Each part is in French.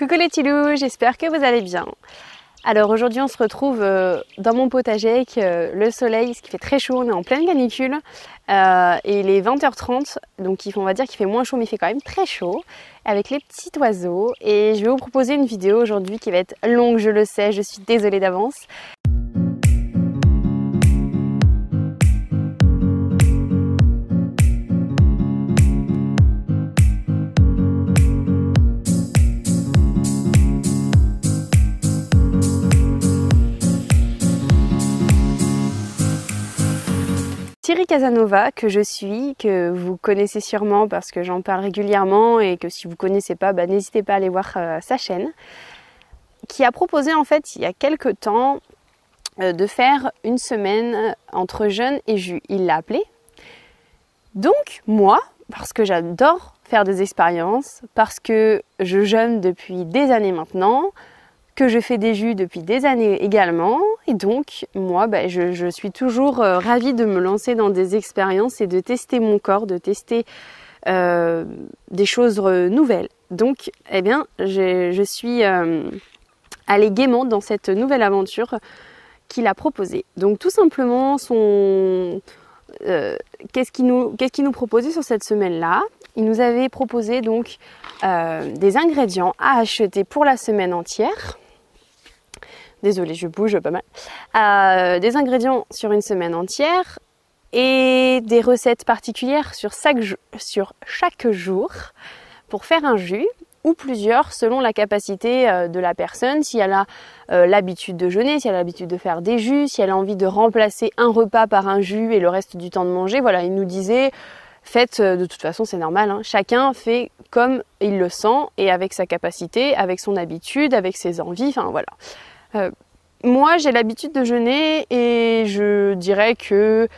Coucou les petits loups, j'espère que vous allez bien. Alors aujourd'hui on se retrouve dans mon potager avec le soleil, ce qui fait très chaud, on est en pleine canicule et il est 20h30, donc on va dire qu'il fait moins chaud mais il fait quand même très chaud avec les petits oiseaux et je vais vous proposer une vidéo aujourd'hui qui va être longue, je le sais, je suis désolée d'avance. Thierry Casanova, que je suis, que vous connaissez sûrement parce que j'en parle régulièrement et que si vous ne connaissez pas, n'hésitez pas à aller voir sa chaîne, qui a proposé en fait il y a quelques temps de faire une semaine entre jeûne et jus. Il l'a appelé. Donc moi, parce que j'adore faire des expériences, parce que je jeûne depuis des années maintenant, que je fais des jus depuis des années également, et donc moi je suis toujours ravie de me lancer dans des expériences et de tester mon corps, de tester des choses nouvelles. Donc eh bien je suis allée gaiement dans cette nouvelle aventure qu'il a proposée. Donc tout simplement qu'est-ce qu'il nous proposait sur cette semaine-là? Il nous avait proposé donc des ingrédients à acheter pour la semaine entière. Désolée, je bouge pas mal. Des ingrédients sur une semaine entière et des recettes particulières sur chaque jour pour faire un jus ou plusieurs selon la capacité de la personne. Si elle a l'habitude de jeûner, si elle a l'habitude de faire des jus, si elle a envie de remplacer un repas par un jus et le reste du temps de manger. Voilà, il nous disait, faites, de toute façon c'est normal, hein, chacun fait comme il le sent et avec sa capacité, avec son habitude, avec ses envies, enfin voilà. Moi j'ai l'habitude de jeûner et je dirais que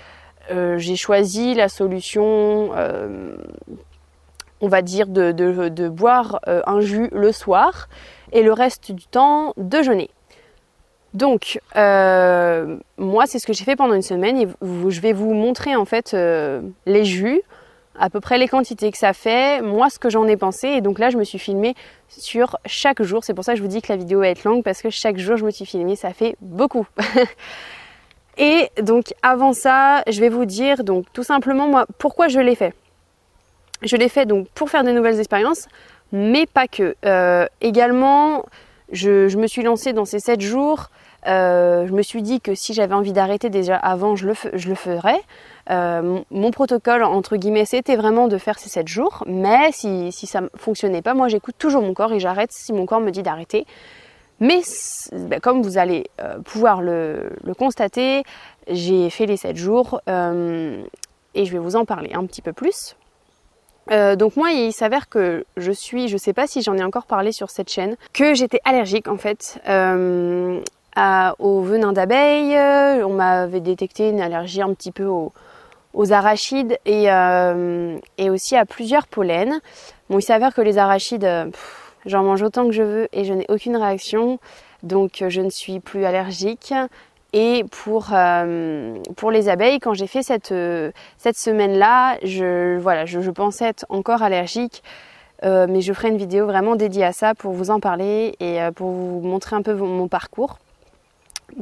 j'ai choisi la solution on va dire de boire un jus le soir et le reste du temps de jeûner. Donc moi c'est ce que j'ai fait pendant une semaine et je vais vous montrer en fait les jus, à peu près les quantités que ça fait, moi ce que j'en ai pensé, et donc là je me suis filmée sur chaque jour, c'est pour ça que je vous dis que la vidéo va être longue parce que chaque jour je me suis filmée, ça fait beaucoup. Et donc avant ça, je vais vous dire donc tout simplement moi pourquoi je l'ai fait. Je l'ai fait donc pour faire de nouvelles expériences, mais pas que. Également, je me suis lancée dans ces 7 jours. Je me suis dit que si j'avais envie d'arrêter déjà avant, je le ferais. Mon protocole, entre guillemets, c'était vraiment de faire ces 7 jours. Mais si ça ne fonctionnait pas, moi j'écoute toujours mon corps et j'arrête si mon corps me dit d'arrêter. Mais comme vous allez pouvoir le constater, j'ai fait les 7 jours et je vais vous en parler un petit peu plus. Donc moi il s'avère que je sais pas si j'en ai encore parlé sur cette chaîne, que j'étais allergique en fait au venin d'abeille. On m'avait détecté une allergie un petit peu aux arachides et aussi à plusieurs pollens. Bon, il s'avère que les arachides, j'en mange autant que je veux et je n'ai aucune réaction, donc je ne suis plus allergique. Et pour les abeilles, quand j'ai fait cette semaine-là, je pensais être encore allergique, mais je ferai une vidéo vraiment dédiée à ça pour vous en parler et pour vous montrer un peu mon parcours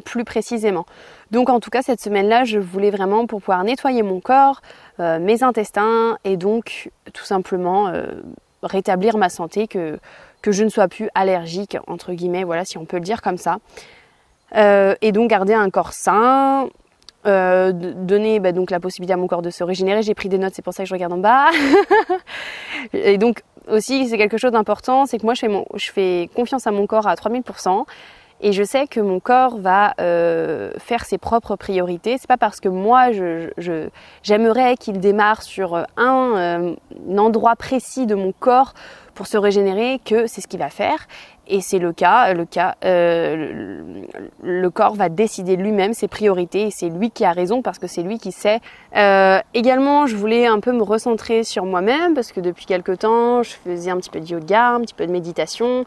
plus précisément. Donc en tout cas, cette semaine-là, je voulais vraiment pour pouvoir nettoyer mon corps, mes intestins et donc tout simplement rétablir ma santé, que je ne sois plus allergique, entre guillemets, voilà, si on peut le dire comme ça. Et donc garder un corps sain, donner donc la possibilité à mon corps de se régénérer. J'ai pris des notes, c'est pour ça que je regarde en bas. Et donc aussi c'est quelque chose d'important, c'est que moi je fais confiance à mon corps à 3000% et je sais que mon corps va faire ses propres priorités. C'est pas parce que moi j'aimerais qu'il démarre sur un endroit précis de mon corps pour se régénérer que c'est ce qu'il va faire. Et c'est le cas, le corps va décider lui-même ses priorités et c'est lui qui a raison parce que c'est lui qui sait. Également, je voulais un peu me recentrer sur moi-même parce que depuis quelques temps, je faisais un petit peu de yoga, un petit peu de méditation.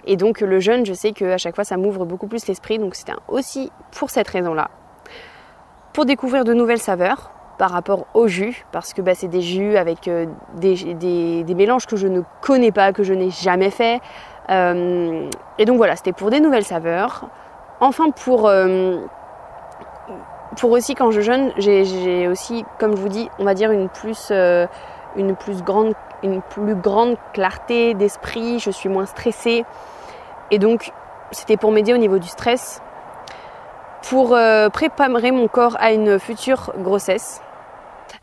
Et donc le jeûne, je sais qu'à chaque fois, ça m'ouvre beaucoup plus l'esprit. Donc c'était aussi pour cette raison-là. Pour découvrir de nouvelles saveurs. par rapport au jus, parce que c'est des jus avec des mélanges que je ne connais pas, que je n'ai jamais fait. Et donc voilà, c'était pour des nouvelles saveurs. Enfin pour aussi quand je jeûne, j'ai aussi, comme je vous dis, on va dire une plus grande clarté d'esprit, je suis moins stressée. Et donc c'était pour m'aider au niveau du stress, pour préparer mon corps à une future grossesse.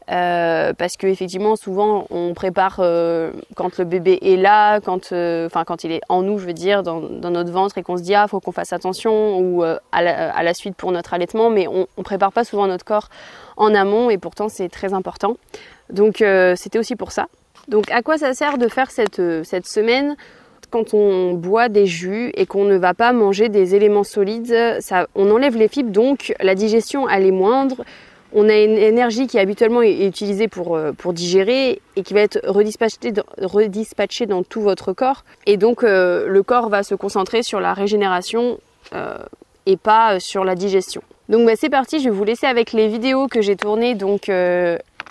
Parce que effectivement souvent on prépare quand le bébé est là, quand il est en nous, je veux dire, dans notre ventre, et qu'on se dit faut qu'on fasse attention, ou à la suite pour notre allaitement, mais on prépare pas souvent notre corps en amont, et pourtant c'est très important. Donc c'était aussi pour ça. Donc à quoi ça sert de faire cette semaine quand on boit des jus et qu'on ne va pas manger des éléments solides? On enlève les fibres, donc la digestion elle est moindre. On a une énergie qui habituellement est utilisée pour digérer et qui va être redispatchée dans tout votre corps. Et donc le corps va se concentrer sur la régénération et pas sur la digestion. Donc c'est parti, je vais vous laisser avec les vidéos que j'ai tournées donc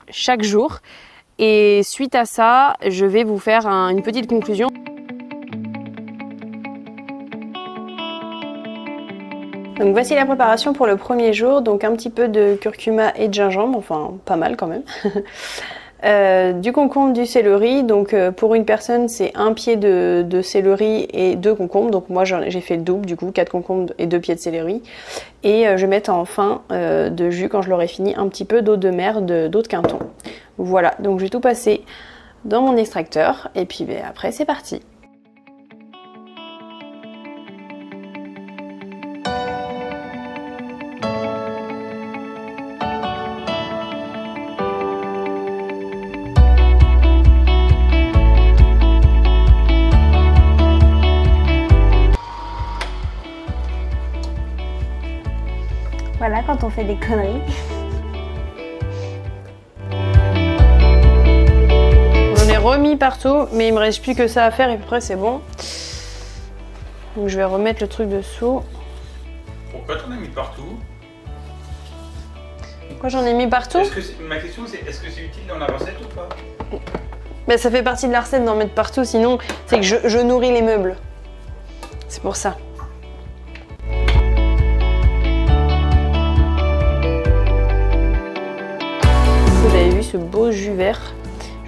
chaque jour. Et suite à ça, je vais vous faire une petite conclusion. Donc voici la préparation pour le premier jour, donc un petit peu de curcuma et de gingembre, enfin pas mal quand même. Du concombre, du céleri, donc pour une personne c'est un pied de céleri et 2 concombres, donc moi j'ai fait le double du coup, 4 concombres et 2 pieds de céleri. Et je vais mettre en fin de jus, quand je l'aurai fini, un petit peu d'eau de mer, d'eau de Quinton. Voilà, donc je vais tout passer dans mon extracteur et puis après c'est parti. Voilà quand on fait des conneries. J'en ai remis partout, mais il me reste plus que ça à faire et après c'est bon. Donc je vais remettre le truc dessous. Pourquoi t'en as mis partout? Pourquoi j'en ai mis partout? Ma question c'est, est-ce que c'est utile dans la recette ou pas? Ben, ça fait partie de la recette d'en mettre partout, sinon c'est que je nourris les meubles. C'est pour ça. Vous avez vu ce beau jus vert?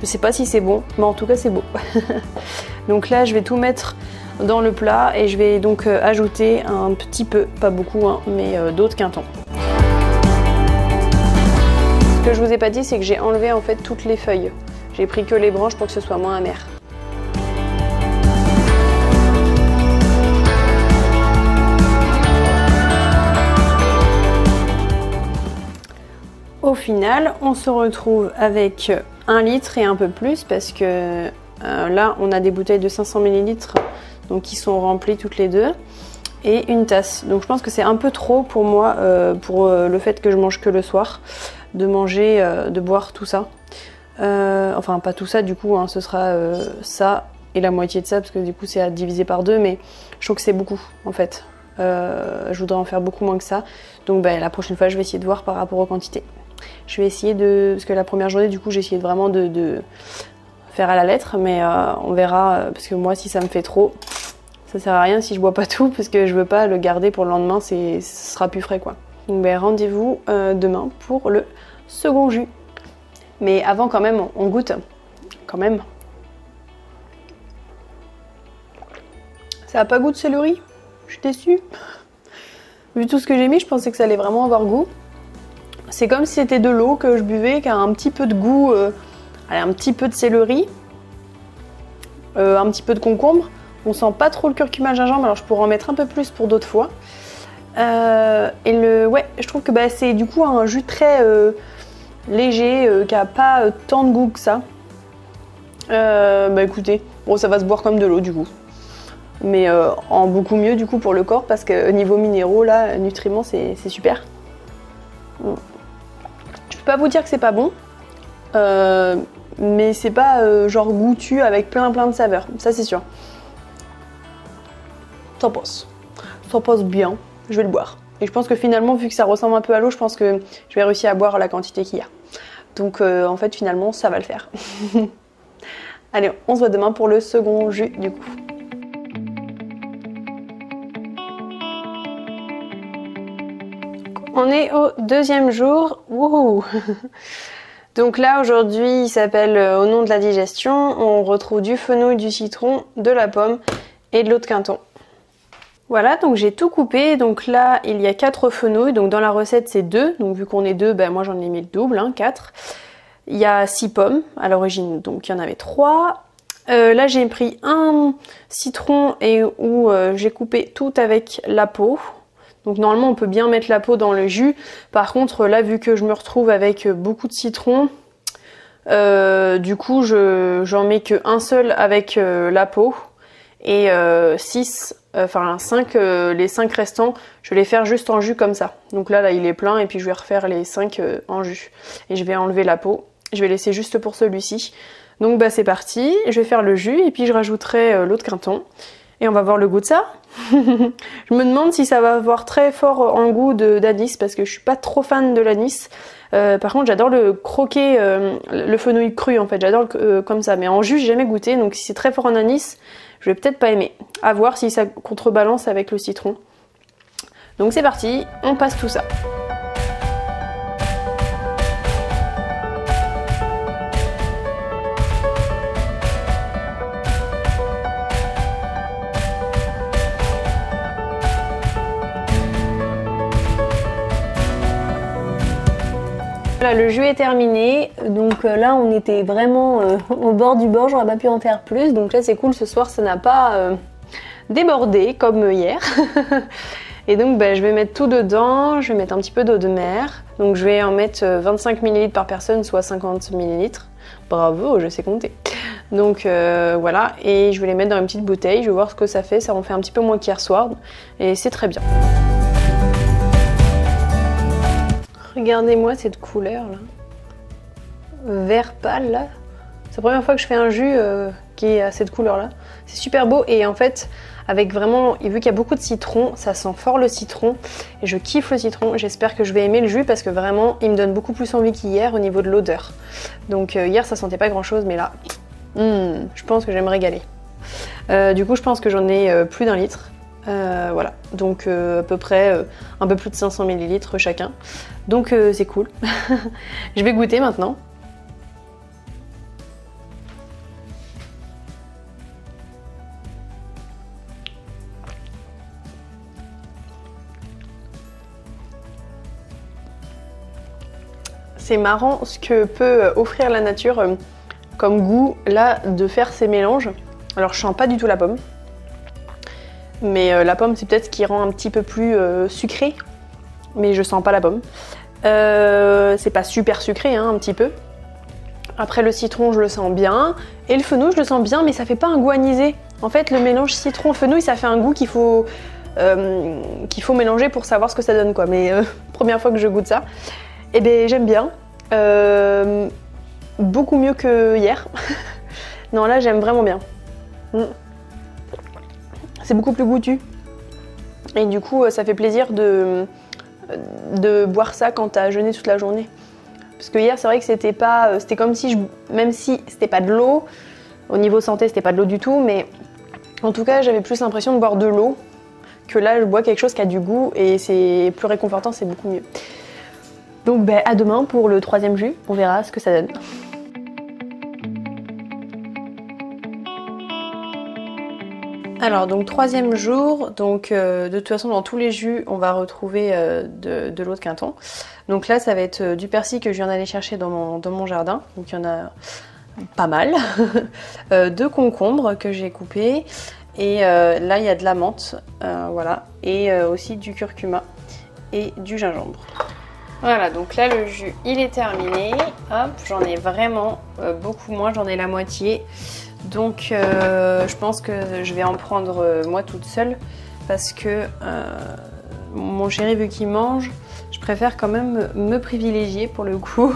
Je sais pas si c'est bon, mais en tout cas c'est beau. Donc là je vais tout mettre dans le plat et je vais donc ajouter un petit peu, pas beaucoup, hein, mais d'eau de Quinton. Ce que je vous ai pas dit, c'est que j'ai enlevé en fait toutes les feuilles. J'ai pris que les branches pour que ce soit moins amer. Au final, on se retrouve avec 1 litre et un peu plus parce que là, on a des bouteilles de 500 ml donc qui sont remplies toutes les deux et une tasse. Donc je pense que c'est un peu trop pour moi pour le fait que je mange que le soir de boire tout ça. Enfin pas tout ça du coup, hein, ce sera ça et la moitié de ça parce que du coup c'est à diviser par 2, mais je trouve que c'est beaucoup en fait. Je voudrais en faire beaucoup moins que ça. Donc la prochaine fois je vais essayer de voir par rapport aux quantités. Je vais essayer parce que la première journée du coup j'ai essayé vraiment de faire à la lettre, mais on verra parce que moi si ça me fait trop, ça sert à rien si je bois pas tout parce que je veux pas le garder pour le lendemain, ce sera plus frais quoi. Donc rendez-vous demain pour le second jus. Mais avant quand même on goûte quand même. Ça a pas goût de céleri, je suis déçue. Vu tout ce que j'ai mis, je pensais que ça allait vraiment avoir goût. C'est comme si c'était de l'eau que je buvais, qui a un petit peu de goût, un petit peu de céleri, un petit peu de concombre. On sent pas trop le curcuma gingembre, alors je pourrais en mettre un peu plus pour d'autres fois. Ouais, je trouve que c'est du coup un jus très léger, qui a pas tant de goût que ça. Écoutez, bon ça va se boire comme de l'eau du coup. Mais en beaucoup mieux du coup pour le corps parce que niveau minéraux là, nutriments c'est super. Je peux pas vous dire que c'est pas bon, mais c'est pas genre goûtu avec plein de saveurs, ça c'est sûr. Ça passe bien, je vais le boire. Et je pense que finalement vu que ça ressemble un peu à l'eau, je pense que je vais réussir à boire la quantité qu'il y a. Donc en fait finalement ça va le faire. Allez, on se voit demain pour le second jus du coup. On est au deuxième jour. Wouhou. Donc là aujourd'hui il s'appelle au nom de la digestion. On retrouve du fenouil, du citron, de la pomme et de l'eau de Quinton. Voilà, donc j'ai tout coupé. Donc là il y a 4 fenouils. Donc dans la recette c'est 2. Donc vu qu'on est 2, ben moi j'en ai mis le double, 4. Il y a 6 pommes à l'origine, donc il y en avait 3. Là j'ai pris un citron et où j'ai coupé tout avec la peau. Donc normalement on peut bien mettre la peau dans le jus. Par contre là vu que je me retrouve avec beaucoup de citron, du coup j'en mets qu'un seul avec la peau. Et 5, les 5 restants, je vais les faire juste en jus comme ça. Donc là il est plein et puis je vais refaire les 5 en jus. Et je vais enlever la peau. Je vais laisser juste pour celui-ci. Donc bah c'est parti, je vais faire le jus et puis je rajouterai l'eau de Quinton. Et on va voir le goût de ça. Je me demande si ça va avoir très fort en goût d'anis parce que je suis pas trop fan de l'anis. Par contre j'adore le croquer, le fenouil cru en fait, j'adore comme ça. Mais en jus j'ai jamais goûté, donc si c'est très fort en anis, je vais peut-être pas aimer. À voir si ça contrebalance avec le citron. Donc c'est parti, on passe tout ça. Voilà, le jus est terminé, donc là on était vraiment au bord du bord, j'aurais pas pu en faire plus, donc là c'est cool, ce soir ça n'a pas débordé comme hier. Et donc je vais mettre tout dedans, je vais mettre un petit peu d'eau de mer, donc je vais en mettre 25 ml par personne, soit 50 ml. Bravo, je sais compter. Donc voilà, et je vais les mettre dans une petite bouteille, je vais voir ce que ça fait, ça en fait un petit peu moins qu'hier soir, et c'est très bien. Regardez-moi cette couleur là, vert pâle là. C'est la première fois que je fais un jus qui a cette couleur là. C'est super beau et en fait avec vraiment, vu qu'il y a beaucoup de citron, ça sent fort le citron et je kiffe le citron. J'espère que je vais aimer le jus parce que vraiment il me donne beaucoup plus envie qu'hier au niveau de l'odeur. Donc hier ça sentait pas grand chose mais là, je pense que je vais me régaler. Du coup je pense que j'en ai plus d'1 litre. Voilà, donc à peu près un peu plus de 500 ml chacun. Donc c'est cool. Je vais goûter maintenant. C'est marrant ce que peut offrir la nature comme goût là de faire ces mélanges. Alors je sens pas du tout la pomme. Mais la pomme c'est peut-être ce qui rend un petit peu plus sucré. Mais je sens pas la pomme. C'est pas super sucré hein, un petit peu. Après le citron je le sens bien. Et le fenouil je le sens bien mais ça fait pas un goût anisé. En fait le mélange citron-fenouil ça fait un goût qu'il faut mélanger pour savoir ce que ça donne quoi. Mais première fois que je goûte ça. Et bien j'aime bien. Beaucoup mieux que hier. Non là j'aime vraiment bien. C'est beaucoup plus goûtu. Et du coup ça fait plaisir de boire ça quand t'as jeûné toute la journée. Parce que hier c'est vrai que c'était comme si même si c'était pas de l'eau, au niveau santé c'était pas de l'eau du tout, mais en tout cas j'avais plus l'impression de boire de l'eau que là je bois quelque chose qui a du goût et c'est plus réconfortant, c'est beaucoup mieux. Donc à demain pour le 3e jus, on verra ce que ça donne. Alors donc 3e jour, donc de toute façon dans tous les jus on va retrouver de l'eau de Quinton. Donc là ça va être du persil que je viens d'aller chercher dans mon jardin, donc il y en a pas mal. 2 concombres que j'ai coupés et là il y a de la menthe, voilà, et aussi du curcuma et du gingembre. Voilà, donc là le jus il est terminé, hop, j'en ai vraiment beaucoup moins, j'en ai la moitié. Donc je pense que je vais en prendre moi toute seule parce que mon chéri vu qu'il mange, je préfère quand même me privilégier pour le coup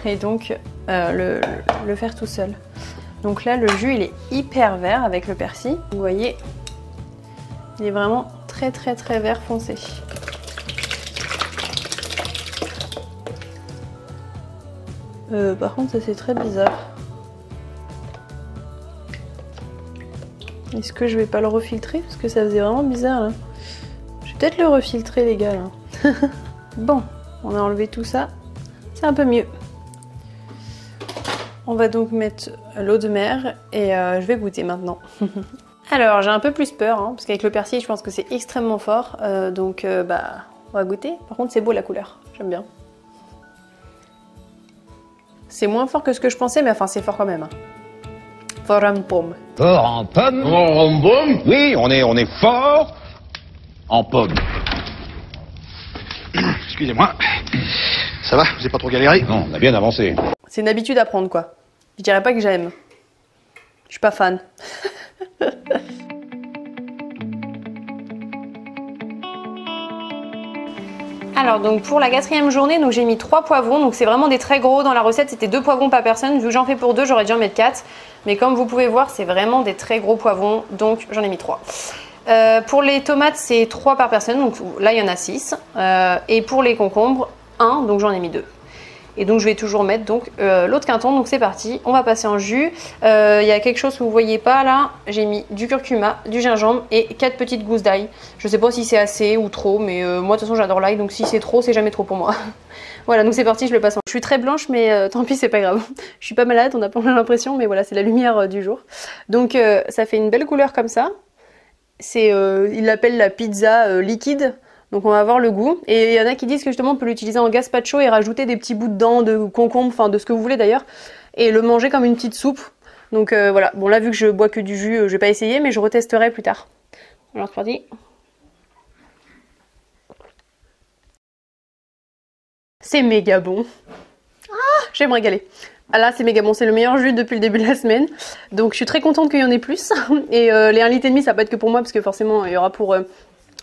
et donc le faire tout seul. Donc là le jus il est hyper vert avec le persil, vous voyez, il est vraiment très vert foncé. Par contre, ça c'est très bizarre. Est-ce que je vais pas le refiltrer? Parce que ça faisait vraiment bizarre là. Je vais peut-être le refiltrer les gars là. Bon, on a enlevé tout ça. C'est un peu mieux. On va donc mettre l'eau de mer et je vais goûter maintenant. Alors j'ai un peu plus peur hein, parce qu'avec le persil je pense que c'est extrêmement fort. Donc bah on va goûter. Par contre c'est beau la couleur, j'aime bien. C'est moins fort que ce que je pensais mais enfin c'est fort quand même. Hein. Fort en pomme. Fort en pomme. Fort en pomme. Oui, on est fort en pomme. Excusez-moi. Ça va? Vous n'avez pas trop galéré? Non, on a bien avancé. C'est une habitude à prendre quoi. Je dirais pas que j'aime. Je suis pas fan. Alors donc pour la 4e journée, donc j'ai mis 3 poivrons, donc c'est vraiment des très gros. Dans la recette c'était 2 poivrons par personne, vu que j'en fais pour 2 j'aurais dû en mettre 4. Mais comme vous pouvez voir c'est vraiment des très gros poivrons, donc j'en ai mis 3. Pour les tomates c'est 3 par personne, donc là il y en a 6. Et pour les concombres 1, donc j'en ai mis 2. Et donc je vais toujours mettre donc l'autre quinton, donc c'est parti, on va passer en jus. Il y a quelque chose que vous voyez pas là, j'ai mis du curcuma, du gingembre et 4 petites gousses d'ail. Je sais pas si c'est assez ou trop, mais moi de toute façon j'adore l'ail, donc si c'est trop, c'est jamais trop pour moi. Voilà, donc c'est parti, je le passe en. Je suis très blanche, mais tant pis, c'est pas grave. Je suis pas malade, on a pas l'impression, mais voilà, c'est la lumière du jour. Donc ça fait une belle couleur comme ça. C'est, ils l'appellent la pizza liquide. Donc on va voir le goût. Et il y en a qui disent que justement on peut l'utiliser en gazpacho et rajouter des petits bouts de dents, de concombre, enfin de ce que vous voulez d'ailleurs. Et le manger comme une petite soupe. Donc voilà, bon là vu que je bois que du jus, je vais pas essayer mais je retesterai plus tard. Alors c'est parti. C'est méga bon. Ah, je vais me régaler. Ah là c'est méga bon, c'est le meilleur jus depuis le début de la semaine. Donc je suis très contente qu'il y en ait plus. Et les 1,5 litre ça va pas être que pour moi parce que forcément il y aura pour...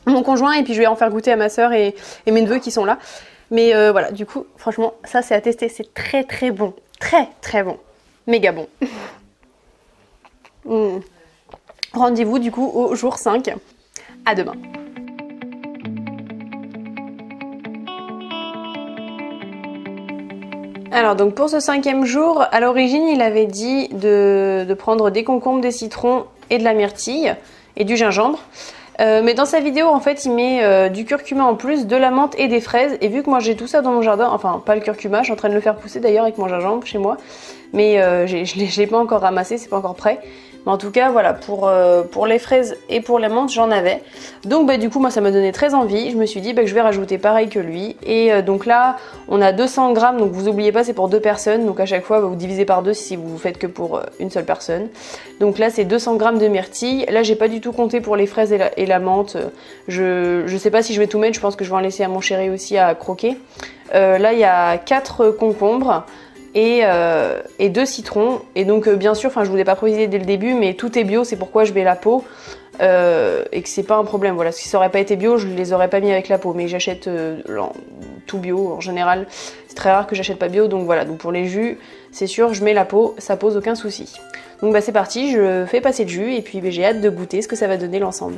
mon conjoint et puis je vais en faire goûter à ma soeur et mes neveux qui sont là. Mais voilà, du coup, franchement, ça c'est à tester, c'est très très bon. Très très bon. Méga bon. Rendez-vous du coup au jour 5. À demain. Alors donc pour ce 5e jour, à l'origine il avait dit de prendre des concombres, des citrons et de la myrtille et du gingembre. Mais dans sa vidéo en fait il met du curcuma en plus, de la menthe et des fraises. Et vu que moi j'ai tout ça dans mon jardin, enfin pas le curcuma, je suis en train de le faire pousser d'ailleurs avec mon gingembre chez moi. Mais je l'ai pas encore ramassé, c'est pas encore prêt. Mais en tout cas voilà, pour les fraises et pour la menthe j'en avais. Donc bah, du coup moi ça m'a donné très envie. Je me suis dit bah, que je vais rajouter pareil que lui. Et donc là on a 200 grammes, donc vous oubliez pas c'est pour 2 personnes. Donc à chaque fois bah, vous divisez par 2 si vous faites que pour une seule personne. Donc là c'est 200 grammes de myrtille. Là j'ai pas du tout compté pour les fraises et la menthe. Je sais pas si je vais tout mettre, je pense que je vais en laisser à mon chéri aussi à croquer. Là il y a 4 concombres. Et 2 citrons. Et donc bien sûr, enfin je vous l'ai pas précisé dès le début, mais tout est bio, c'est pourquoi je mets la peau et que c'est pas un problème. Voilà, si ça aurait pas été bio, je les aurais pas mis avec la peau, mais j'achète tout bio en général. C'est très rare que j'achète pas bio, donc voilà. Donc pour les jus, c'est sûr, je mets la peau, ça pose aucun souci. Donc bah c'est parti, je fais passer le jus et puis bah, j'ai hâte de goûter ce que ça va donner l'ensemble.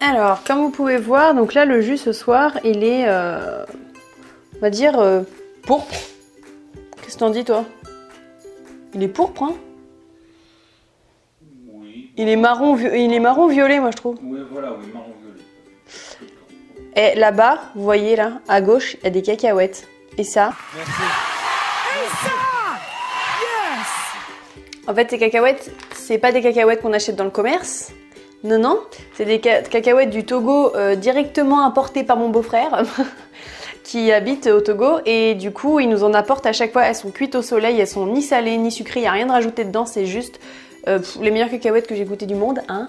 Alors, comme vous pouvez voir, donc là le jus ce soir, il est, on va dire pourpre. Qu'est-ce que t'en dis toi? Il est pourpre hein? Oui. Il est marron violet moi je trouve. Oui, voilà, oui, marron violet. Et là-bas, vous voyez là, à gauche, il y a des cacahuètes. Et ça? Merci. En fait ces cacahuètes, c'est pas des cacahuètes qu'on achète dans le commerce. Non, non, c'est des cacahuètes du Togo directement importées par mon beau-frère. Qui habitent au Togo et du coup ils nous en apportent à chaque fois, elles sont cuites au soleil, elles sont ni salées ni sucrées, il n'y a rien de rajouté dedans, c'est juste les meilleures cacahuètes que j'ai goûtées du monde, hein.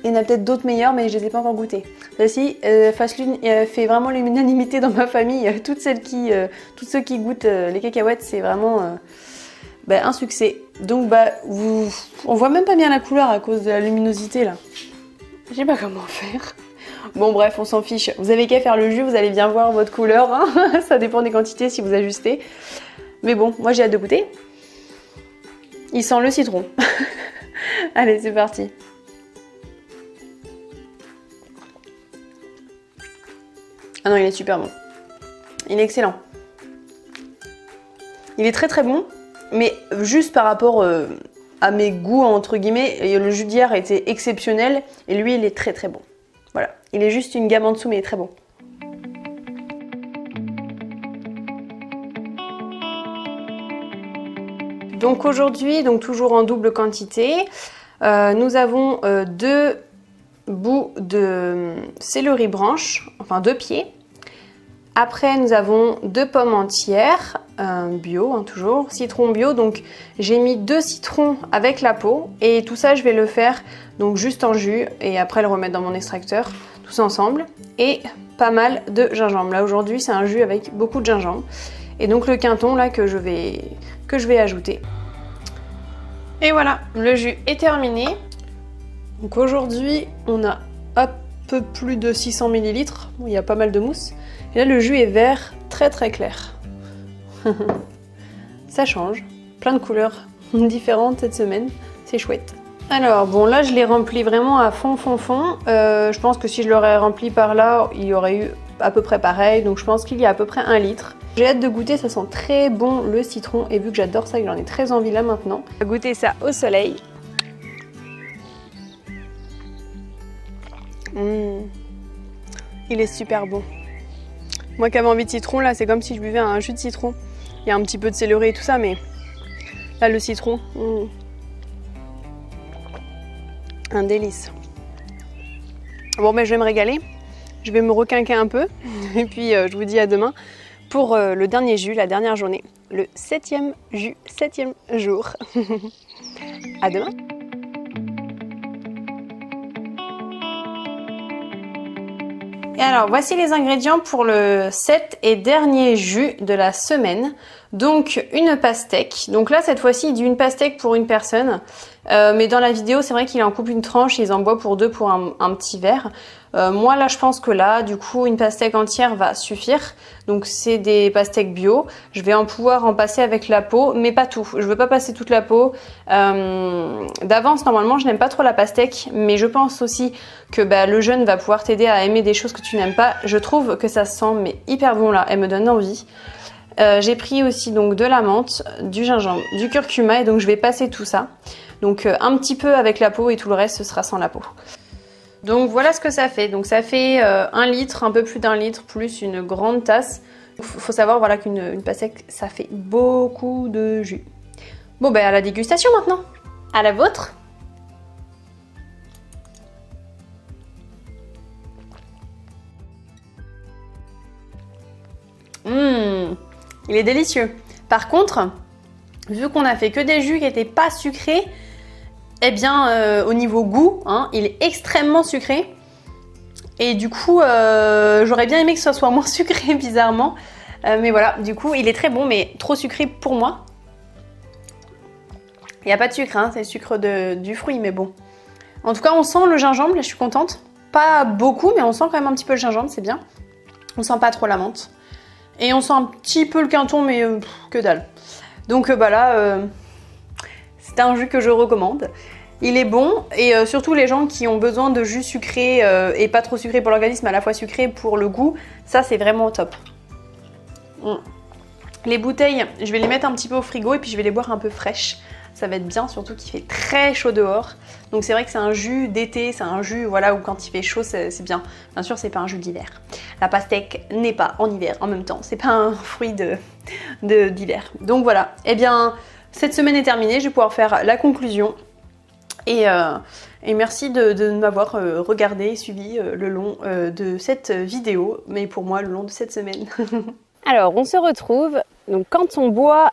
Il y en a peut-être d'autres meilleures mais je les ai pas encore goûtées. Celle-ci fait vraiment l'unanimité dans ma famille, tous ceux qui goûtent les cacahuètes c'est vraiment un succès. Donc on voit même pas bien la couleur à cause de la luminosité là. Je sais pas comment faire. Bon bref, on s'en fiche. Vous avez qu'à faire le jus, vous allez bien voir votre couleur. Hein. Ça dépend des quantités si vous ajustez. Mais bon, moi j'ai hâte de goûter. Il sent le citron. Allez, c'est parti. Ah non, il est super bon. Il est excellent. Il est très très bon, mais juste par rapport à mes goûts entre guillemets, le jus d'hier était exceptionnel et lui il est très très bon. Voilà, il est juste une gamme en dessous mais il est très bon. Donc aujourd'hui, donc toujours en double quantité, nous avons 2 bouts de céleri branche, enfin 2 pieds. Après nous avons 2 pommes entières, bio hein, toujours, citron bio, donc j'ai mis 2 citrons avec la peau et tout ça je vais le faire donc juste en jus et après le remettre dans mon extracteur, tout ça ensemble. Et pas mal de gingembre, là aujourd'hui c'est un jus avec beaucoup de gingembre. Et donc le quinton là que je vais ajouter. Et voilà, le jus est terminé. Donc aujourd'hui on a un peu plus de 600 ml, bon, il y a pas mal de mousse. Et là le jus est vert très très clair. Ça change, plein de couleurs différentes cette semaine, c'est chouette. Alors bon là je l'ai rempli vraiment à fond. Je pense que si je l'aurais rempli par là, il y aurait eu à peu près pareil, donc je pense qu'il y a à peu près 1 litre. J'ai hâte de goûter, ça sent très bon le citron et vu que j'adore ça et que j'en ai très envie là maintenant, on va goûter ça au soleil. Il est super bon. Moi qui avais envie de citron, là c'est comme si je buvais un jus de citron. Il y a un petit peu de céleri et tout ça, mais là le citron, un délice. Bon ben je vais me régaler, je vais me requinquer un peu et puis je vous dis à demain pour le dernier jus, la dernière journée, le 7e jus, 7e jour. À demain. Et alors voici les ingrédients pour le 7 et dernier jus de la semaine. Donc une pastèque, donc là cette fois-ci il dit une pastèque pour une personne, mais dans la vidéo c'est vrai qu'il en coupe une tranche, ils en boivent pour 2 pour un petit verre. Moi là je pense que là du coup une pastèque entière va suffire, donc c'est des pastèques bio, je vais pouvoir en passer avec la peau, mais pas tout, je veux pas passer toute la peau. D'avance normalement je n'aime pas trop la pastèque, mais je pense aussi que le jeûne va pouvoir t'aider à aimer des choses que tu n'aimes pas. Je trouve que ça sent mais hyper bon là, elle me donne envie. J'ai pris aussi donc de la menthe, du gingembre, du curcuma et donc je vais passer tout ça. Donc un petit peu avec la peau et tout le reste ce sera sans la peau. Donc voilà ce que ça fait. Donc ça fait 1 litre, un peu plus d'1 litre plus une grande tasse. Il faut savoir voilà qu'une pastèque ça fait beaucoup de jus. Bon à la dégustation maintenant. À la vôtre. Il est délicieux. Par contre, vu qu'on a fait que des jus qui n'étaient pas sucrés, eh bien au niveau goût, hein, il est extrêmement sucré. Et du coup, j'aurais bien aimé que ce soit moins sucré bizarrement. Mais voilà, du coup, il est très bon, mais trop sucré pour moi. Il n'y a pas de sucre, hein, c'est le sucre du fruit, mais bon. En tout cas, on sent le gingembre, là je suis contente. Pas beaucoup, mais on sent quand même un petit peu le gingembre, c'est bien. On sent pas trop la menthe. Et on sent un petit peu le quinton, mais que dalle. Donc là, c'est un jus que je recommande. Il est bon, et surtout les gens qui ont besoin de jus sucré et pas trop sucré pour l'organisme, à la fois sucré pour le goût, ça c'est vraiment top. Les bouteilles, je vais les mettre un petit peu au frigo et puis je vais les boire un peu fraîches. Ça va être bien, surtout qu'il fait très chaud dehors. Donc c'est vrai que c'est un jus d'été, c'est un jus voilà, où quand il fait chaud c'est bien. Bien sûr c'est pas un jus d'hiver. La pastèque n'est pas en hiver en même temps, c'est pas un fruit d'hiver. Donc voilà, eh bien cette semaine est terminée, je vais pouvoir faire la conclusion. Et merci de m'avoir regardé et suivi le long de cette vidéo, mais pour moi le long de cette semaine. Alors on se retrouve, donc quand on boit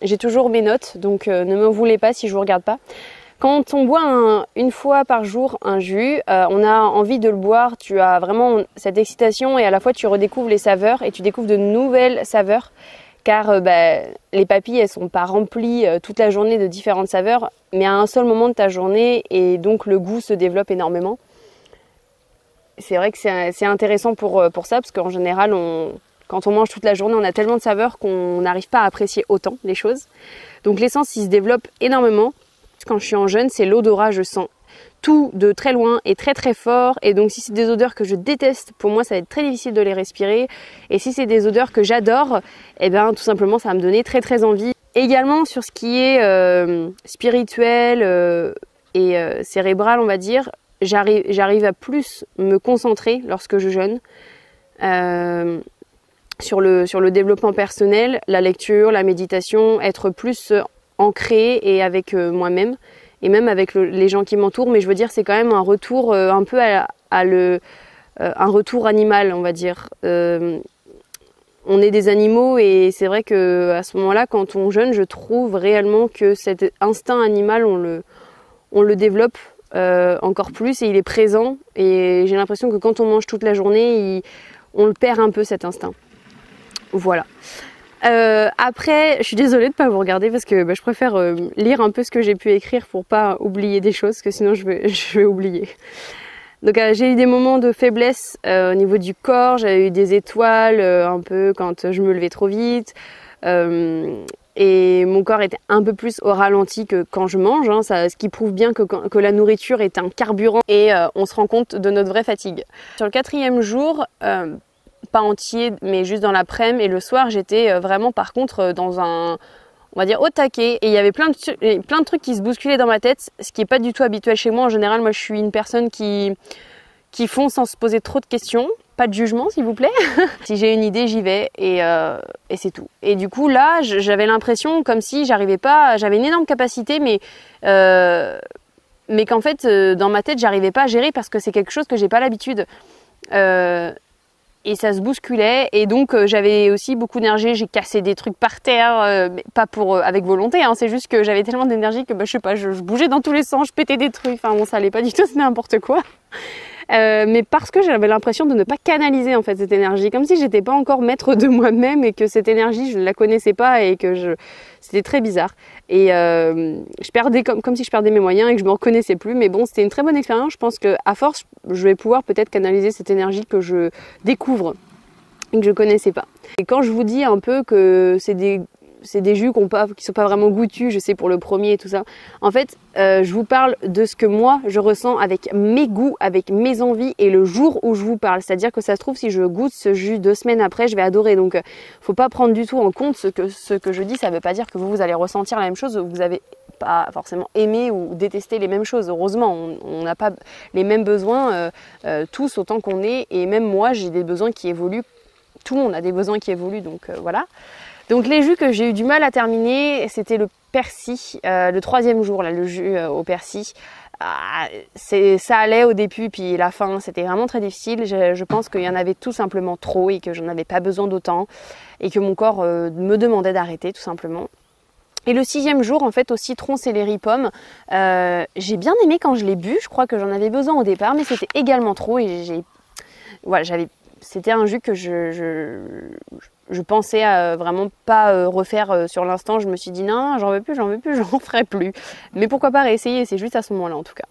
j'ai toujours mes notes, donc ne me voulez pas si je vous regarde pas. Quand on boit une fois par jour un jus, on a envie de le boire, tu as vraiment cette excitation et à la fois tu redécouvres les saveurs et tu découvres de nouvelles saveurs. Car les papilles elles sont pas remplies toute la journée de différentes saveurs, mais à un seul moment de ta journée et donc le goût se développe énormément. C'est vrai que c'est intéressant pour ça parce qu'en général quand on mange toute la journée on a tellement de saveurs qu'on n'arrive pas à apprécier autant les choses. Donc l'essence il se développe énormément. Quand je suis en jeûne c'est l'odorat, je sens tout de très loin et très très fort. Et donc si c'est des odeurs que je déteste, pour moi ça va être très difficile de les respirer. Et si c'est des odeurs que j'adore, eh ben tout simplement ça va me donner très très envie. Également sur ce qui est spirituel et cérébral, on va dire, j'arrive à plus me concentrer lorsque je jeûne. Sur le développement personnel, la lecture, la méditation, être plus ancré et avec moi-même et même avec les gens qui m'entourent. Mais je veux dire, c'est quand même un retour un peu un retour animal, on va dire. On est des animaux et c'est vrai que à ce moment-là, quand on jeûne, je trouve réellement que cet instinct animal, on le développe encore plus et il est présent. Et j'ai l'impression que quand on mange toute la journée, on le perd un peu cet instinct. Voilà. Après, je suis désolée de ne pas vous regarder parce que je préfère lire un peu ce que j'ai pu écrire pour pas oublier des choses, parce que sinon je vais oublier. Donc j'ai eu des moments de faiblesse au niveau du corps, j'ai eu des étoiles un peu quand je me levais trop vite. Et mon corps était un peu plus au ralenti que quand je mange, hein, ce qui prouve bien que la nourriture est un carburant et on se rend compte de notre vraie fatigue. Sur le 4e jour, pas entier mais juste dans l'après-midi et le soir, j'étais vraiment par contre dans un, on va dire, au taquet, et il y avait plein de trucs qui se bousculaient dans ma tête, ce qui est pas du tout habituel chez moi. En général, moi je suis une personne qui font sans se poser trop de questions. Pas de jugement s'il vous plaît. Si j'ai une idée, j'y vais et c'est tout. Et du coup là, j'avais l'impression comme si j'arrivais pas, j'avais une énorme capacité mais qu'en fait dans ma tête j'arrivais pas à gérer parce que c'est quelque chose que j'ai pas l'habitude. Et ça se bousculait et donc j'avais aussi beaucoup d'énergie, j'ai cassé des trucs par terre, mais pas avec volonté, hein, c'est juste que j'avais tellement d'énergie que je sais pas, je bougeais dans tous les sens, je pétais des trucs, enfin bon ça allait pas du tout, c'est n'importe quoi. Mais parce que j'avais l'impression de ne pas canaliser en fait cette énergie, comme si j'étais pas encore maître de moi-même et que cette énergie je ne la connaissais pas et que c'était très bizarre. Et je perdais comme si je perdais mes moyens et que je me reconnaissais plus. Mais bon, c'était une très bonne expérience. Je pense que à force, je vais pouvoir peut-être canaliser cette énergie que je découvre et que je connaissais pas. Et quand je vous dis un peu que c'est des jus qui sont pas vraiment goûtus, je sais pour le premier et tout ça. En fait, je vous parle de ce que moi je ressens avec mes goûts, avec mes envies et le jour où je vous parle. C'est-à-dire que ça se trouve si je goûte ce jus 2 semaines après, je vais adorer. Donc, faut pas prendre du tout en compte ce que je dis. Ça veut pas dire que vous allez ressentir la même chose ou que vous avez pas forcément aimé ou détesté les mêmes choses. Heureusement, on n'a pas les mêmes besoins tous autant qu'on est. Et même moi, j'ai des besoins qui évoluent. Tout le monde a des besoins qui évoluent. Donc voilà. Donc les jus que j'ai eu du mal à terminer, c'était le persil, le 3e jour, là, le jus au persil. Ça allait au début, puis la fin, c'était vraiment très difficile. Je pense qu'il y en avait tout simplement trop et que j'en avais pas besoin d'autant et que mon corps me demandait d'arrêter tout simplement. Et le 6e jour, en fait, au citron, céleri, pomme, j'ai bien aimé quand je l'ai bu. Je crois que j'en avais besoin au départ, mais c'était également trop et c'était un jus que je pensais vraiment pas refaire sur l'instant. Je me suis dit non, j'en veux plus, j'en ferai plus. Mais pourquoi pas réessayer, c'est juste à ce moment-là en tout cas.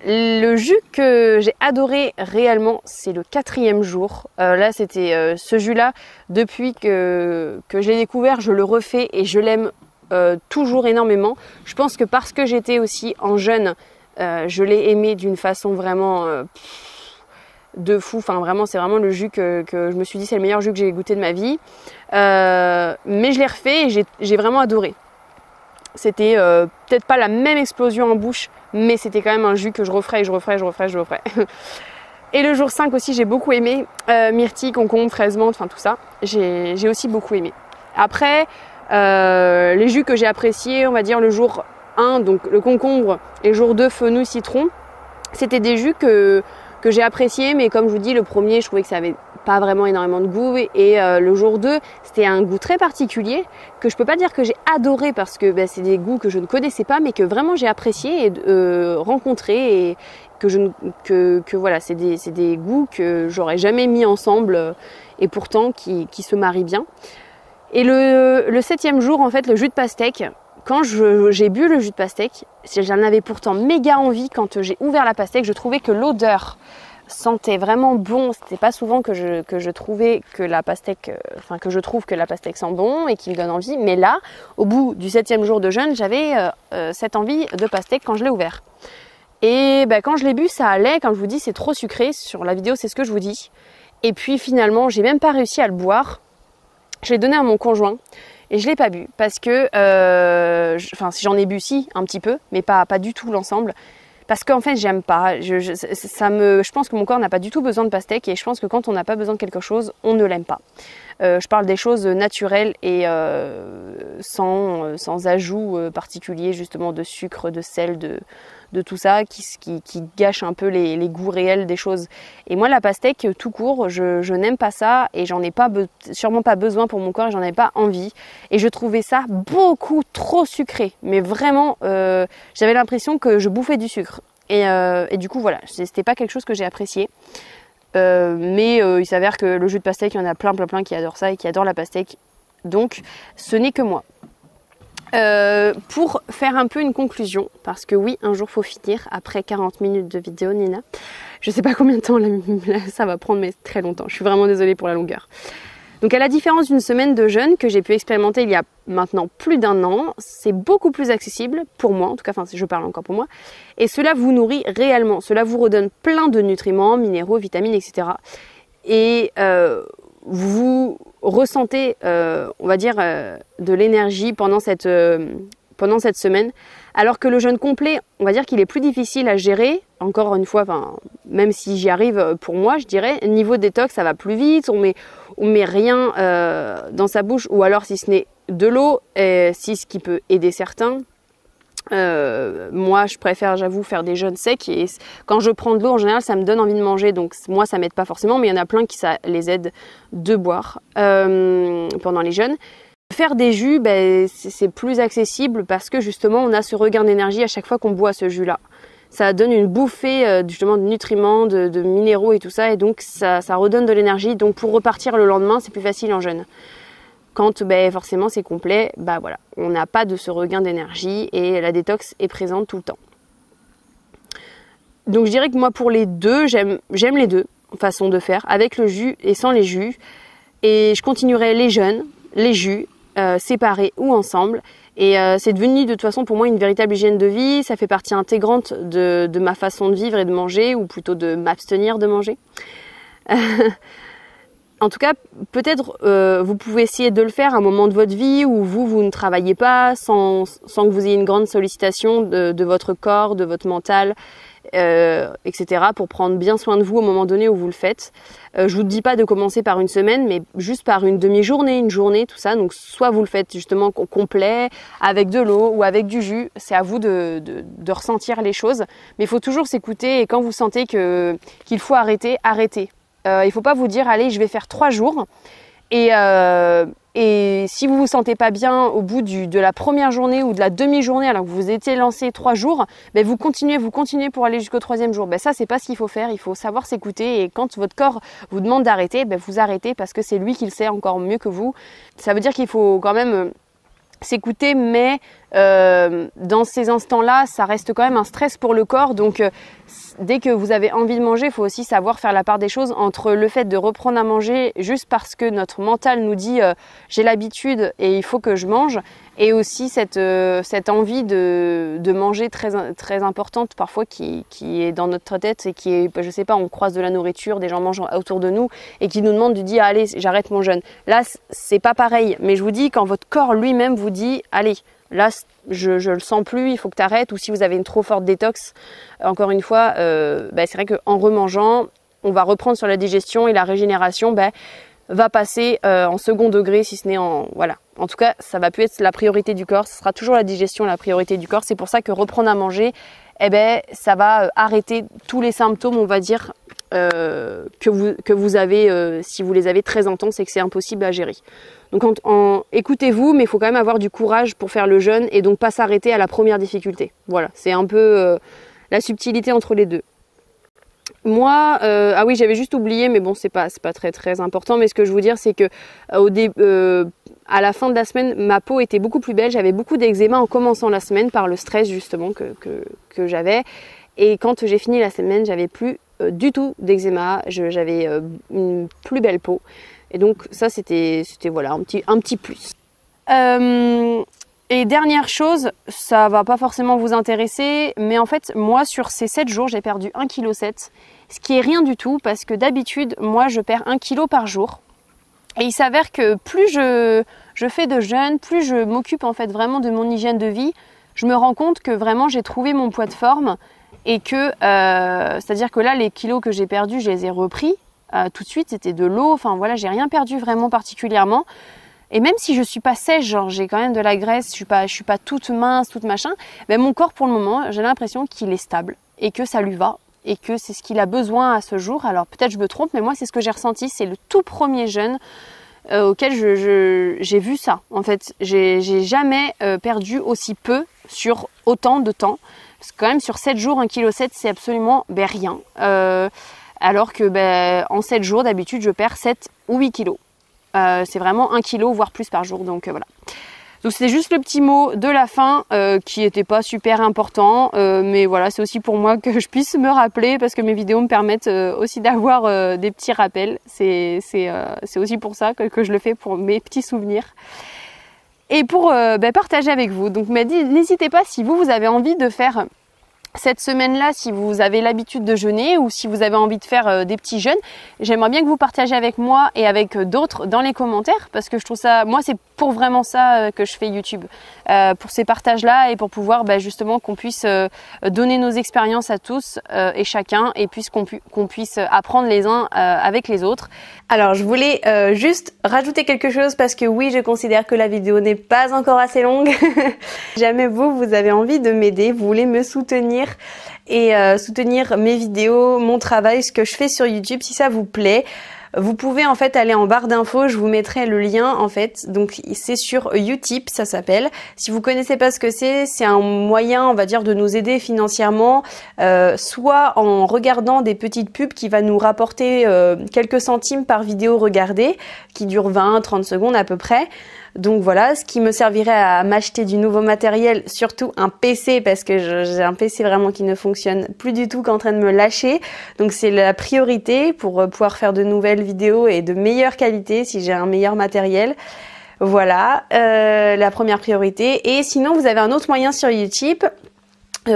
Le jus que j'ai adoré réellement, c'est le 4e jour. Là, c'était ce jus-là, depuis que je l'ai découvert, je le refais et je l'aime toujours énormément. Je pense que parce que j'étais aussi en jeûne, je l'ai aimé d'une façon vraiment... de fou, enfin vraiment c'est vraiment le jus que je me suis dit c'est le meilleur jus que j'ai goûté de ma vie, mais je l'ai refait et j'ai vraiment adoré. C'était peut-être pas la même explosion en bouche, mais c'était quand même un jus que je referais. Et le jour 5 aussi j'ai beaucoup aimé, myrtille, concombre, fraise, menthe, enfin tout ça, j'ai aussi beaucoup aimé. Après les jus que j'ai appréciés, on va dire le jour 1, donc le concombre, et le jour 2, fenouil, citron, c'était des jus que j'ai apprécié, mais comme je vous dis, le premier, je trouvais que ça avait pas vraiment énormément de goût et le jour 2, c'était un goût très particulier que je peux pas dire que j'ai adoré parce que c'est des goûts que je ne connaissais pas, mais que vraiment j'ai apprécié et rencontré et que voilà, c'est des goûts que j'aurais jamais mis ensemble et pourtant qui se marient bien. Et le 7e jour, en fait, le jus de pastèque. Quand j'ai bu le jus de pastèque, j'en avais pourtant méga envie quand j'ai ouvert la pastèque. Je trouvais que l'odeur sentait vraiment bon. C'était pas souvent que je trouvais que la pastèque, que je trouve que la pastèque sent bon et qui me donne envie. Mais là, au bout du 7e jour de jeûne, j'avais cette envie de pastèque quand je l'ai ouvert. Et bah, quand je l'ai bu, ça allait. Comme je vous dis, c'est trop sucré. Sur la vidéo, c'est ce que je vous dis. Et puis finalement, j'ai même pas réussi à le boire. Je l'ai donné à mon conjoint et je l'ai pas bu parce que, enfin, si j'en ai bu, si, un petit peu, mais pas du tout l'ensemble. Parce qu'en fait, j'aime pas. Je pense que mon corps n'a pas du tout besoin de pastèque et je pense que quand on n'a pas besoin de quelque chose, on ne l'aime pas. Je parle des choses naturelles et sans ajout particulier, justement, de sucre, de sel, de tout ça qui gâche un peu les goûts réels des choses. Et moi, la pastèque, tout court, je n'aime pas ça et j'en ai sûrement pas besoin pour mon corps et j'en ai pas envie. Et je trouvais ça beaucoup trop sucré. Mais vraiment, j'avais l'impression que je bouffais du sucre. Et du coup, voilà, c'était pas quelque chose que j'ai apprécié. Mais il s'avère que le jus de pastèque, il y en a plein qui adorent ça et qui adorent la pastèque. Donc, ce n'est que moi. Pour faire un peu une conclusion, parce que oui, un jour faut finir après 40 minutes de vidéo, Nina. Je sais pas combien de temps ça va prendre, mais très longtemps. Je suis vraiment désolée pour la longueur. Donc à la différence d'une semaine de jeûne que j'ai pu expérimenter il y a maintenant plus d'1 an, c'est beaucoup plus accessible pour moi, en tout cas, enfin je parle encore pour moi, et cela vous nourrit réellement, cela vous redonne plein de nutriments, minéraux, vitamines, etc. Et vous ressentez, on va dire, de l'énergie pendant cette semaine, alors que le jeûne complet, on va dire qu'il est plus difficile à gérer. Encore une fois, même si j'y arrive pour moi, je dirais, niveau détox, ça va plus vite, on met rien dans sa bouche, ou alors si ce n'est de l'eau, ce qui peut aider certains. Moi je préfère, j'avoue, faire des jeûnes secs et quand je prends de l'eau en général ça me donne envie de manger, donc moi ça m'aide pas forcément, mais il y en a plein qui ça les aide de boire pendant les jeûnes. Faire des jus, c'est plus accessible parce que justement on a ce regain d'énergie à chaque fois qu'on boit ce jus là. Ça donne une bouffée justement de nutriments, de minéraux et tout ça, et donc ça redonne de l'énergie, donc pour repartir le lendemain c'est plus facile en jeûne. Quand forcément c'est complet, voilà, on n'a pas de ce regain d'énergie et la détox est présente tout le temps. Donc je dirais que moi pour les deux, j'aime les deux façons de faire, avec le jus et sans les jus. Et je continuerai les jeûnes, les jus, séparés ou ensemble. Et c'est devenu de toute façon pour moi une véritable hygiène de vie, ça fait partie intégrante de ma façon de vivre et de manger, ou plutôt de m'abstenir de manger. En tout cas, peut-être vous pouvez essayer de le faire à un moment de votre vie où vous ne travaillez pas, sans que vous ayez une grande sollicitation de votre corps, de votre mental, etc. pour prendre bien soin de vous au moment donné où vous le faites. Je vous dis pas de commencer par une semaine, mais juste par une demi-journée, une journée, tout ça. Donc soit vous le faites justement complet, avec de l'eau ou avec du jus. C'est à vous de ressentir les choses. Mais il faut toujours s'écouter et quand vous sentez qu'il faut arrêter, arrêtez. Il ne faut pas vous dire, allez, je vais faire 3 jours. Et si vous vous sentez pas bien au bout de la première journée ou de la demi-journée, alors que vous étiez lancé 3 jours, vous continuez pour aller jusqu'au 3e jour. Ça, c'est pas ce qu'il faut faire. Il faut savoir s'écouter. Et quand votre corps vous demande d'arrêter, vous arrêtez parce que c'est lui qui le sait encore mieux que vous. Ça veut dire qu'il faut quand même s'écouter, mais dans ces instants-là, ça reste quand même un stress pour le corps. Donc, dès que vous avez envie de manger, il faut aussi savoir faire la part des choses entre le fait de reprendre à manger juste parce que notre mental nous dit j'ai l'habitude et il faut que je mange, et aussi cette envie de manger très importante parfois qui est dans notre tête et qui est, je sais pas, on croise de la nourriture, des gens mangent autour de nous et qui nous demandent de dire allez, j'arrête mon jeûne. Là, c'est pas pareil, mais je vous dis, quand votre corps lui-même vous dit allez, là je le sens plus, il faut que tu arrêtes, ou si vous avez une trop forte détox, encore une fois, c'est vrai qu'en remangeant, on va reprendre sur la digestion et la régénération va passer en second degré, si ce n'est en... Voilà. En tout cas, ça va plus être la priorité du corps, ce sera toujours la digestion la priorité du corps. C'est pour ça que reprendre à manger, ça va arrêter tous les symptômes, on va dire, que vous avez, si vous les avez très intenses et que c'est impossible à gérer. Donc écoutez-vous, mais il faut quand même avoir du courage pour faire le jeûne et donc pas s'arrêter à la première difficulté. Voilà, c'est un peu la subtilité entre les deux. Moi, ah oui, j'avais juste oublié, mais bon, c'est pas très très important. Mais ce que je veux dire, c'est que à la fin de la semaine, ma peau était beaucoup plus belle. J'avais beaucoup d'eczéma en commençant la semaine par le stress justement que j'avais. Et quand j'ai fini la semaine, j'avais plus du tout d'eczéma. J'avais une plus belle peau. Et donc ça, c'était voilà un petit plus. Et dernière chose, ça va pas forcément vous intéresser, mais en fait, moi, sur ces 7 jours, j'ai perdu 1,7 kg, ce qui est rien du tout, parce que d'habitude, moi, je perds 1 kg par jour. Et il s'avère que plus je fais de jeûne, plus je m'occupe en fait vraiment de mon hygiène de vie, je me rends compte que vraiment j'ai trouvé mon poids de forme et que, c'est-à-dire que là, les kilos que j'ai perdus, je les ai repris tout de suite, c'était de l'eau, enfin voilà, j'ai rien perdu vraiment particulièrement. Et même si je suis pas sèche, genre j'ai quand même de la graisse, je suis pas toute mince, toute machin, ben mon corps pour le moment, j'ai l'impression qu'il est stable et que ça lui va et que c'est ce qu'il a besoin à ce jour. Alors peut-être je me trompe, mais moi c'est ce que j'ai ressenti, c'est le tout premier jeûne auquel j'ai vu ça. En fait, j'ai jamais perdu aussi peu sur autant de temps. Parce que quand même sur 7 jours, 1,7 kg, c'est absolument rien. Alors que en 7 jours, d'habitude, je perds 7 ou 8 kilos. C'est vraiment 1 kg, voire plus par jour. Donc voilà. Donc c'est juste le petit mot de la fin qui n'était pas super important. Mais voilà, c'est aussi pour moi que je puisse me rappeler parce que mes vidéos me permettent aussi d'avoir des petits rappels. C'est aussi pour ça que je le fais, pour mes petits souvenirs. Et pour partager avec vous. Donc n'hésitez pas si vous avez envie de faire cette semaine-là, si vous avez l'habitude de jeûner ou si vous avez envie de faire des petits jeûnes, j'aimerais bien que vous partagiez avec moi et avec d'autres dans les commentaires parce que je trouve ça, moi c'est pour vraiment ça que je fais YouTube, pour ces partages-là et pour pouvoir justement qu'on puisse donner nos expériences à tous et chacun et puis qu'on puisse apprendre les uns avec les autres. Alors je voulais juste rajouter quelque chose parce que oui, je considère que la vidéo n'est pas encore assez longue. Si jamais vous avez envie de m'aider, vous voulez me soutenir et soutenir mes vidéos, mon travail, ce que je fais sur YouTube, si ça vous plaît, vous pouvez en fait aller en barre d'infos, je vous mettrai le lien en fait. Donc c'est sur Utip, ça s'appelle. Si vous connaissez pas ce que c'est un moyen, on va dire, de nous aider financièrement, soit en regardant des petites pubs qui va nous rapporter quelques centimes par vidéo regardée, qui dure 20-30 secondes à peu près. Donc voilà, ce qui me servirait à m'acheter du nouveau matériel, surtout un PC parce que j'ai un PC vraiment qui ne fonctionne plus du tout, qui est en train de me lâcher. Donc c'est la priorité pour pouvoir faire de nouvelles vidéos et de meilleure qualité si j'ai un meilleur matériel. Voilà, la première priorité. Et sinon, vous avez un autre moyen sur Utip.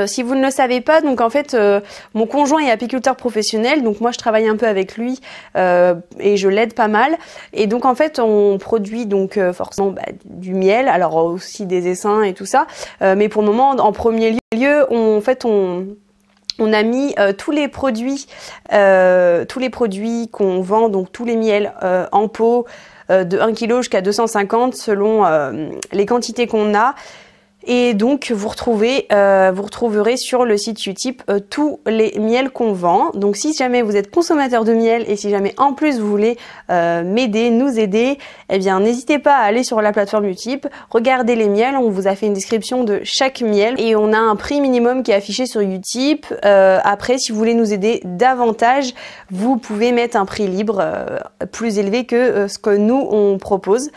Si vous ne le savez pas, donc en fait, mon conjoint est apiculteur professionnel, donc moi je travaille un peu avec lui et je l'aide pas mal. Et donc en fait, on produit donc forcément du miel, alors aussi des essaims et tout ça. Mais pour le moment, en premier lieu, on a mis tous les produits qu'on vend, donc tous les miels en pot de 1 kg jusqu'à 250 selon les quantités qu'on a. Et donc vous retrouverez sur le site Utip tous les miels qu'on vend. Donc si jamais vous êtes consommateur de miel et si jamais en plus vous voulez m'aider, nous aider, eh bien n'hésitez pas à aller sur la plateforme Utip, regardez les miels, on vous a fait une description de chaque miel et on a un prix minimum qui est affiché sur Utip. Après, si vous voulez nous aider davantage, vous pouvez mettre un prix libre plus élevé que ce que nous on propose.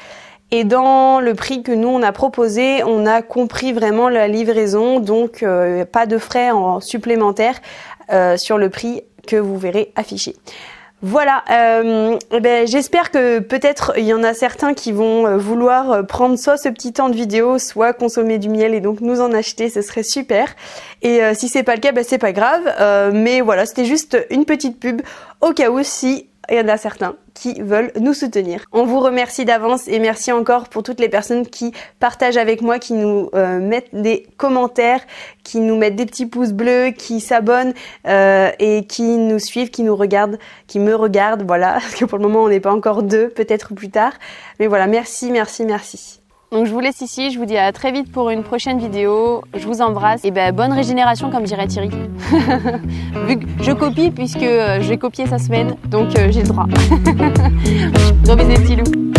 Et dans le prix que nous on a proposé, on a compris vraiment la livraison, donc pas de frais supplémentaires sur le prix que vous verrez affiché. Voilà, j'espère que peut-être il y en a certains qui vont vouloir prendre soit ce petit temps de vidéo, soit consommer du miel et donc nous en acheter, ce serait super. Et si c'est pas le cas, c'est pas grave. Mais voilà, c'était juste une petite pub au cas où si il y en a certains qui veulent nous soutenir. On vous remercie d'avance et merci encore pour toutes les personnes qui partagent avec moi, qui nous mettent des commentaires, qui nous mettent des petits pouces bleus, qui s'abonnent et qui nous suivent, qui nous regardent, qui me regardent, voilà, parce que pour le moment on n'est pas encore deux, peut-être plus tard. Mais voilà, merci, merci, merci. Donc je vous laisse ici, je vous dis à très vite pour une prochaine vidéo. Je vous embrasse et bonne régénération comme dirait Thierry. Vu que je copie puisque j'ai copié sa semaine, donc j'ai le droit. Gros bisous les petits loups.